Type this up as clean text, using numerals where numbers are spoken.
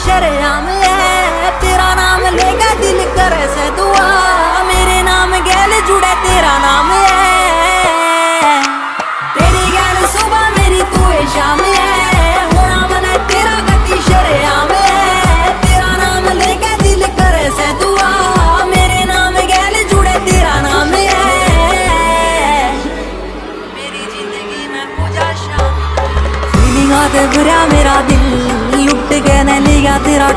शरेआम है, तेरा नाम लेगा दिल करे से दुआ, मेरे नाम गैल जुड़े तेरा नाम है, तेरी गैल सुबह मेरी तू है शाम है, होना मन तेरा गति शरेआम है, तेरा नाम लेगा दिल करे से दुआ, मेरे नाम गैल जुड़े तेरा नाम है, मेरी जिंदगी में पूजा शाम फीलिंग आते बुरा मेरा दिल लुट के न लिया तेरा